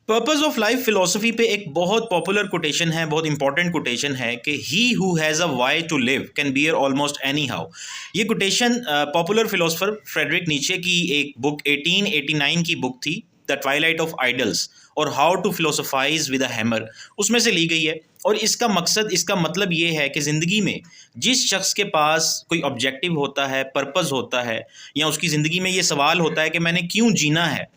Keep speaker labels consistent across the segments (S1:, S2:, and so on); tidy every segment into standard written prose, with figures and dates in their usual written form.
S1: Purpose of life philosophy पे एक बहुत पॉपुलर कोटेशन है, बहुत इंपॉर्टेंट कोटेशन है कि he who has a why to live can bear almost any how. ये quotation popular philosopher Friedrich Nietzsche की एक बुक 1889 की बुक थी, द ट्वाइलाइट ऑफ आइडल्स और how to philosophize with a hammer, उसमें से ली गई है। और इसका मकसद, इसका मतलब ये है कि ज़िंदगी में जिस शख्स के पास कोई ऑब्जेक्टिव होता है, पर्पस होता है, या उसकी ज़िंदगी में ये सवाल होता है कि मैंने क्यों जीना है,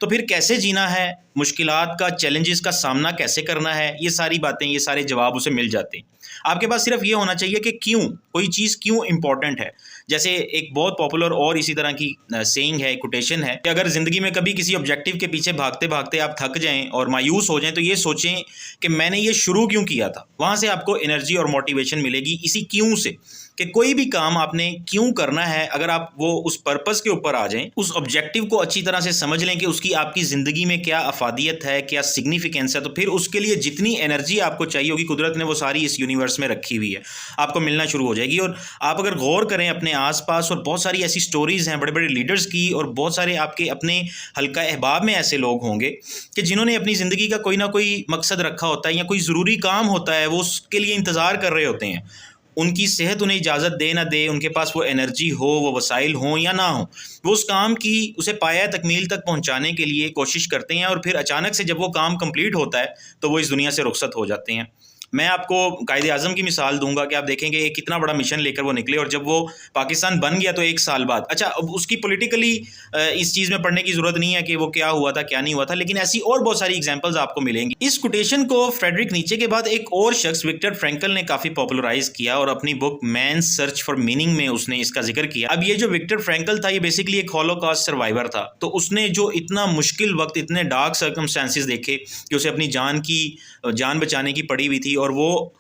S1: तो फिर कैसे जीना है, मुश्किलात का, चैलेंजेस का सामना कैसे करना है, ये सारी बातें, ये सारे जवाब उसे मिल जाते हैं। आपके पास सिर्फ ये होना चाहिए कि क्यों, कोई चीज़ क्यों इंपॉर्टेंट है। जैसे एक बहुत पॉपुलर और इसी तरह की सेइंग है, कोटेशन है कि अगर ज़िंदगी में कभी किसी ऑब्जेक्टिव के पीछे भागते भागते आप थक जाएं और मायूस हो जाएं, तो ये सोचें कि मैंने ये शुरू क्यों किया था। वहाँ से आपको एनर्जी और मोटिवेशन मिलेगी, इसी क्यों से, कि कोई भी काम आपने क्यों करना है। अगर आप वो उस पर्पस के ऊपर आ जाएं, उस ऑब्जेक्टिव को अच्छी तरह से समझ लें कि उसकी आपकी ज़िंदगी में क्या अफादियत है, क्या सिग्निफिकेंस है, तो फिर उसके लिए जितनी एनर्जी आपको चाहिए होगी, कुदरत ने वो सारी इस यूनिवर्स में रखी हुई है, आपको मिलना शुरू हो जाएगी। और आप अगर गौर करें अपने आसपास, और बहुत सारी ऐसी स्टोरीज़ हैं बड़े बड़े लीडर्स की, और बहुत सारे आपके अपने हल्का अहबाब में ऐसे लोग होंगे कि जिन्होंने अपनी ज़िंदगी का कोई ना कोई मकसद रखा होता है, या कोई ज़रूरी काम होता है, वो उसके लिए इंतज़ार कर रहे होते हैं। उनकी सेहत उन्हें इजाज़त दे ना दे, उनके पास वो एनर्जी हो, वो वसाइल हों या ना हो, वो उस काम की उसे पाया तकमील तक पहुंचाने के लिए कोशिश करते हैं। और फिर अचानक से जब वो काम कंप्लीट होता है तो वो इस दुनिया से रुखसत हो जाते हैं। मैं आपको कायदे आज़म की मिसाल दूंगा कि आप देखेंगे एक कितना बड़ा मिशन लेकर वो निकले, और जब वो पाकिस्तान बन गया तो 1 साल बाद, अच्छा अब उसकी पॉलिटिकली इस चीज़ में पढ़ने की ज़रूरत नहीं है कि वो क्या हुआ था क्या नहीं हुआ था, लेकिन ऐसी और बहुत सारी एग्जांपल्स आपको मिलेंगी। इस कोटेशन को फ्रेडरिक नीचे के बाद एक और शख्स विक्टर फ्रैंकल ने काफ़ी पॉपुलराइज किया, और अपनी book man search for meaning में उसने इसका जिक्र किया। अब ये जो विक्टर फ्रैंकल था, ये बेसिकली एक हॉलोकॉस्ट सर्वाइवर था। तो उसने जो इतना मुश्किल वक्त, इतने डार्क सर्कमस्टेंसेस देखे कि उसे अपनी जान बचाने की पड़ी हुई थी, और वो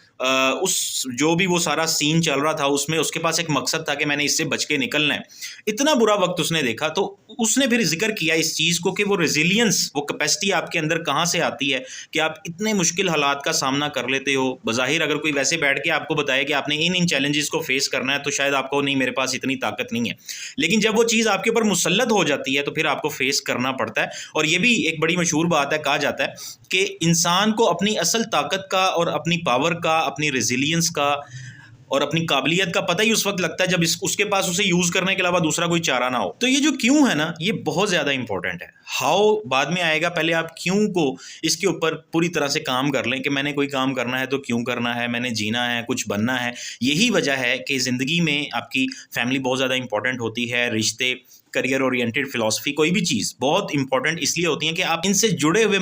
S1: उस जो भी वो सारा सीन चल रहा था उसमें उसके पास एक मकसद था कि मैंने इससे बच के निकलना है। इतना बुरा वक्त उसने देखा, तो उसने फिर जिक्र किया इस चीज़ को कि वो रेजिलियंस, वो कैपेसिटी आपके अंदर कहाँ से आती है कि आप इतने मुश्किल हालात का सामना कर लेते हो। बज़ाहिर अगर कोई वैसे बैठ के आपको बताए कि आपने इन चैलेंजेस को फेस करना है, तो शायद आपको, नहीं मेरे पास इतनी ताकत नहीं है, लेकिन जब वो चीज़ आपके ऊपर मुसल्लत हो जाती है तो फिर आपको फेस करना पड़ता है। और ये भी एक बड़ी मशहूर बात है, कहा जाता है कि इंसान को अपनी असल ताकत का, और अपनी पावर का, अपनी रेजिलियंस का, और अपनी काबिलियत का पता ही उस वक्त लगता है जब उसके पास उसे यूज़ करने के अलावा दूसरा कोई चारा ना हो। तो ये जो क्यों है ना, ये बहुत ज़्यादा इंपॉर्टेंट है। हाउ बाद में आएगा, पहले आप क्यों को, इसके ऊपर पूरी तरह से काम कर लें कि मैंने कोई काम करना है तो क्यों करना है, मैंने जीना है, कुछ बनना है। यही वजह है कि ज़िंदगी में आपकी फैमिली बहुत ज़्यादा इंपॉर्टेंट होती है, रिश्ते, करियर ओरिएंटेड फिलॉसफी, कोई भी चीज़ बहुत इंपॉर्टेंट इसलिए होती है कि आप इनसे जुड़े हुए